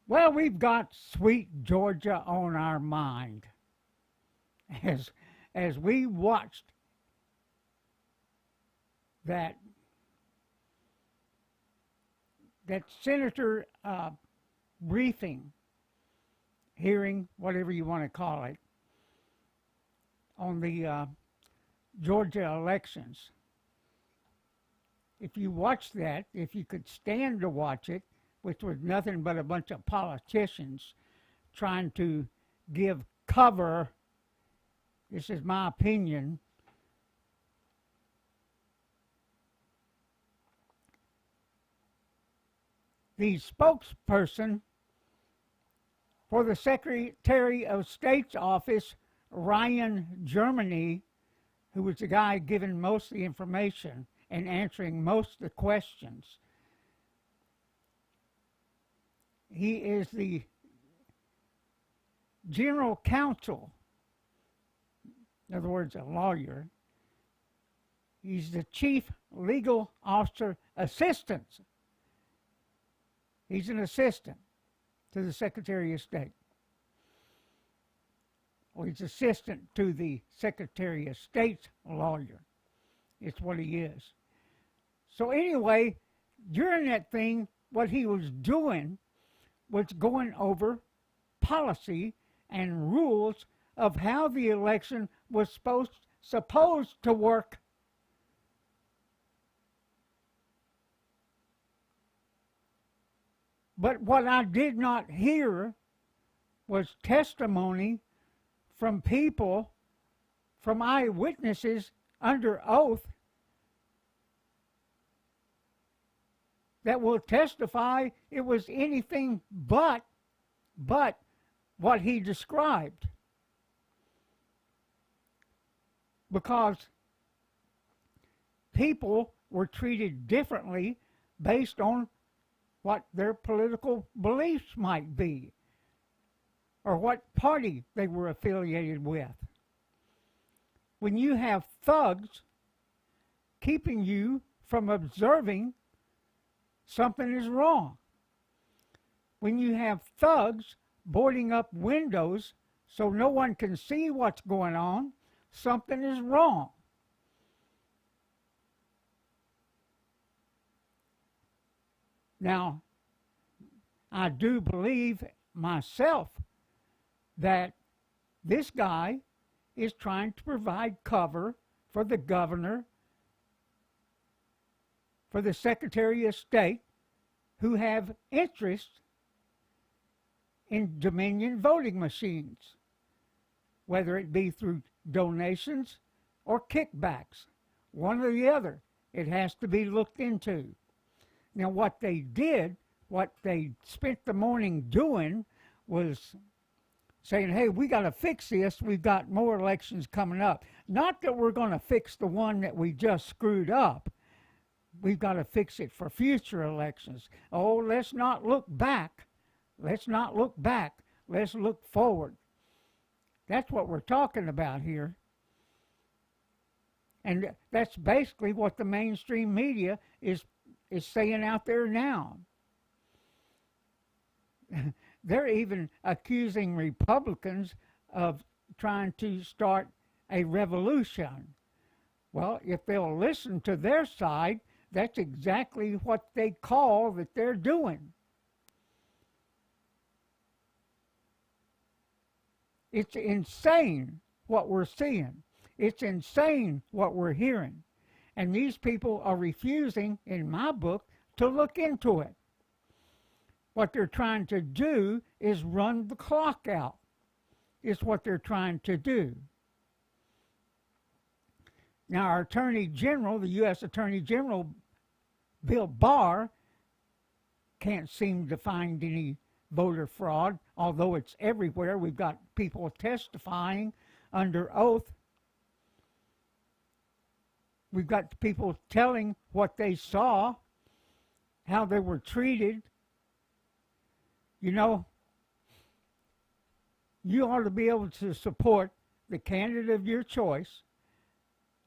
Well, we've got sweet Georgia on our mind as as we watched that senator briefing, hearing, whatever you want to call it, on the Georgia elections. If you watch that, if you could stand to watch it, which was nothing but a bunch of politicians trying to give cover, this is my opinion, the spokesperson for the Secretary of State's office, Ryan Germany, who was the guy giving most of the information and answering most of the questions. He is the general counsel, in other words, a lawyer. He's the chief legal officer assistant. He's an assistant to the Secretary of State. Well, he's assistant to the Secretary of State's lawyer. It's what he is. So anyway, during that thing, what he was doing was going over policy and rules of how the election was supposed to work. But what I did not hear was testimony from people, from eyewitnesses under oath that will testify it was anything but what he described. Because people were treated differently based on what their political beliefs might be, or what party they were affiliated with. When you have thugs keeping you from observing, something is wrong. When you have thugs boarding up windows so no one can see what's going on, something is wrong. Now, I do believe myself that this guy is trying to provide cover for the governor, for the Secretary of State, who have interest in Dominion voting machines, whether it be through donations or kickbacks. One or the other. It has to be looked into. Now, what they spent the morning doing was saying, hey, we got to fix this. We've got more elections coming up. Not that we're going to fix the one that we just screwed up. We've got to fix it for future elections. Oh, let's not look back. Let's not look back. Let's look forward. That's what we're talking about here. And that's basically what the mainstream media is saying out there now. They're even accusing Republicans of trying to start a revolution. Well, if they'll listen to their side, that's exactly what they call that they're doing. It's insane what we're seeing. It's insane what we're hearing. And these people are refusing, in my book, to look into it. What they're trying to do is run the clock out, is what they're trying to do. Now, our Attorney General, the U.S. Attorney General, Bill Barr, can't seem to find any voter fraud, although it's everywhere. We've got people testifying under oath. We've got people telling what they saw, how they were treated. You know, you ought to be able to support the candidate of your choice.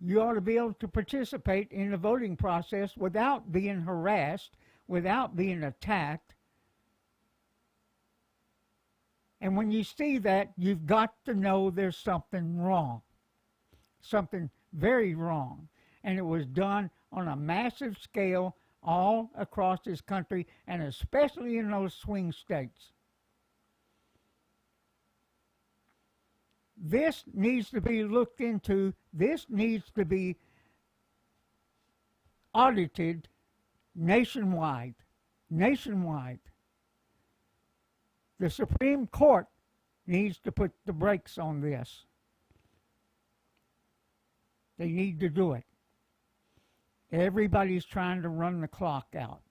You ought to be able to participate in the voting process without being harassed, without being attacked. And when you see that, you've got to know there's something wrong, something very wrong. And it was done on a massive scale all across this country, and especially in those swing states. This needs to be looked into. This needs to be audited nationwide. Nationwide. The Supreme Court needs to put the brakes on this. They need to do it. Everybody's trying to run the clock out.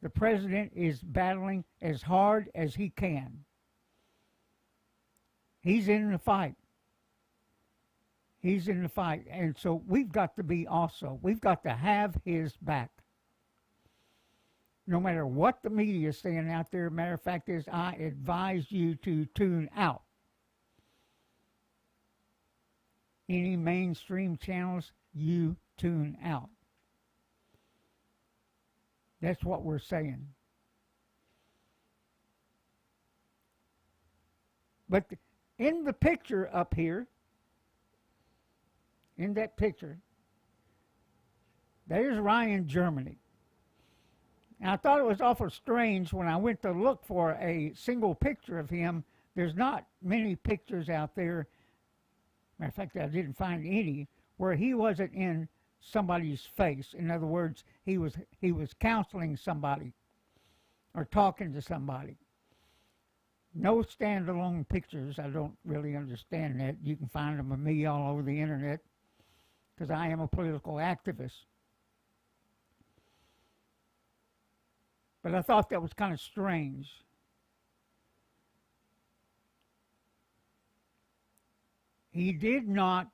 The president is battling as hard as he can. He's in the fight. He's in the fight. And so we've got to be also, we've got to have his back. No matter what the media is saying out there, matter of fact is, I advise you to tune out. Any mainstream channels, you tune out. That's what we're saying. But in the picture up here, in that picture, there's Ryan, Germany. And I thought it was awful strange when I went to look for a single picture of him. There's not many pictures out there. Matter of fact, I didn't find any where he wasn't in somebody's face. In other words, he was counseling somebody or talking to somebody. No standalone pictures. I don't really understand that. You can find them of me all over the internet because I am a political activist. But I thought that was kind of strange. He did not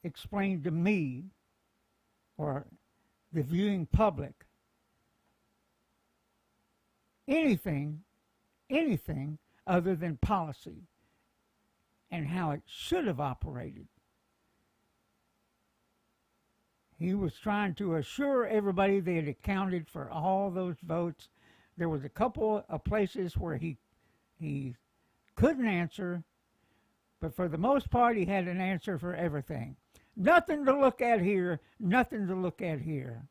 explain to me or the viewing public anything other than policy and how it should have operated. He was trying to assure everybody they had accounted for all those votes. There was a couple of places where he couldn't answer, but for the most part, he had an answer for everything. Nothing to look at here, nothing to look at here.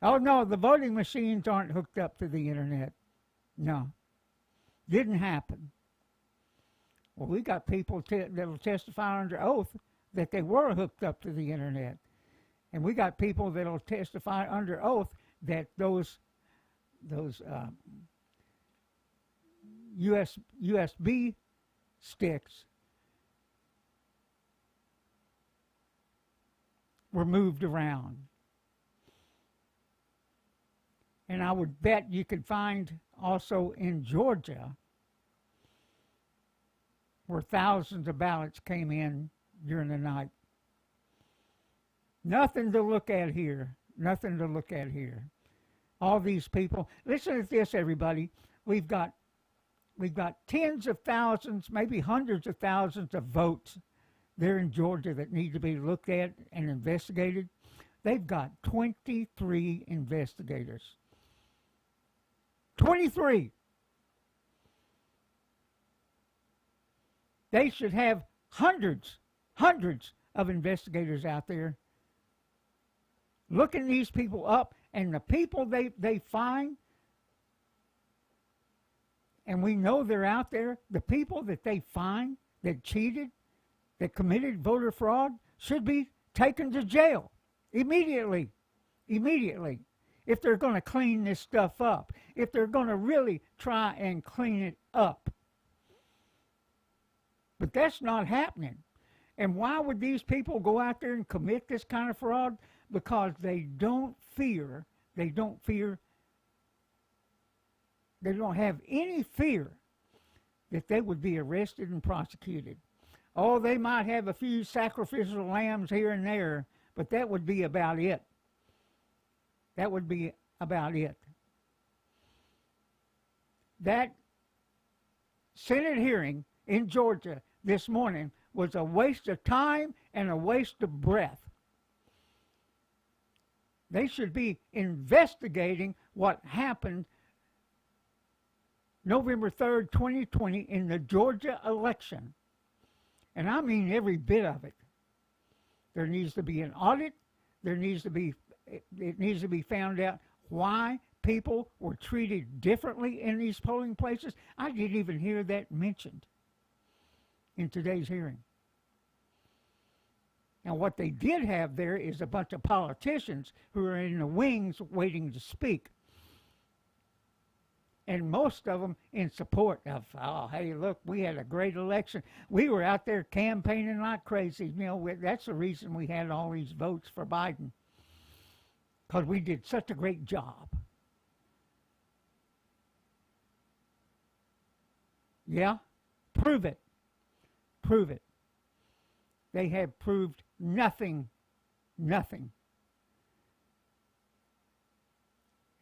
Oh, no, the voting machines aren't hooked up to the internet. No, didn't happen. Well, we got people that will testify under oath that they were hooked up to the internet. And we got people that will testify under oath that those USB sticks were moved around. And I would bet you could find also in Georgia where thousands of ballots came in during the night. Nothing to look at here. Nothing to look at here. All these people. Listen to this, everybody. We've got tens of thousands, maybe hundreds of thousands of votes there in Georgia that need to be looked at and investigated. They've got 23 investigators. 23. They should have hundreds of investigators out there looking these people up, and the people they find, and we know they're out there, the people that they find that cheated, that committed voter fraud, should be taken to jail immediately. Immediately. If they're going to clean this stuff up. If they're going to really try and clean it up. But that's not happening. And why would these people go out there and commit this kind of fraud? Because they don't have any fear that they would be arrested and prosecuted. Oh, they might have a few sacrificial lambs here and there, but that would be about it. That would be about it. That Senate hearing in Georgia this morning was a waste of time and a waste of breath. They should be investigating what happened November 3rd, 2020 in the Georgia election. And I mean every bit of it. There needs to be an audit. It needs to be found out why people were treated differently in these polling places. I didn't even hear that mentioned in today's hearing. Now, what they did have there is a bunch of politicians who are in the wings waiting to speak. And most of them in support of, oh, hey, look, we had a great election. We were out there campaigning like crazy. You know, that's the reason we had all these votes for Biden, because we did such a great job. Yeah? Prove it. Prove it. They have proved nothing. Nothing.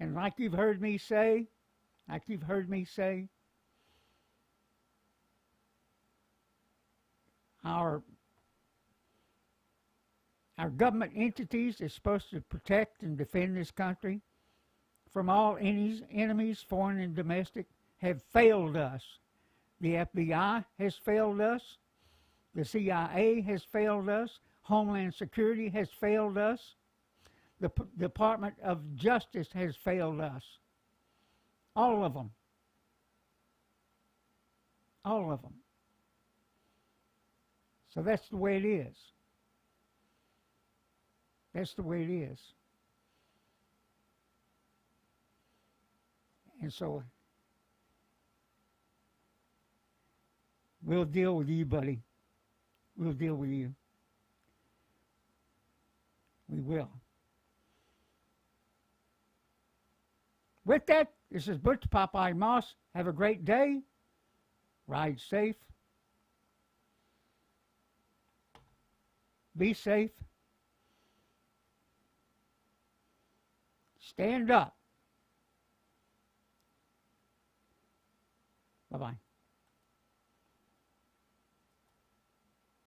And like you've heard me say, our government entities are supposed to protect and defend this country from all enemies, foreign and domestic, have failed us. The FBI has failed us. The CIA has failed us. Homeland Security has failed us. The Department of Justice has failed us. All of them. All of them. So that's the way it is. That's the way it is. And so we'll deal with you, buddy. We'll deal with you. We will. With that, this is Butch Popeye Moss. Have a great day. Ride safe. Be safe. Stand up. Bye-bye.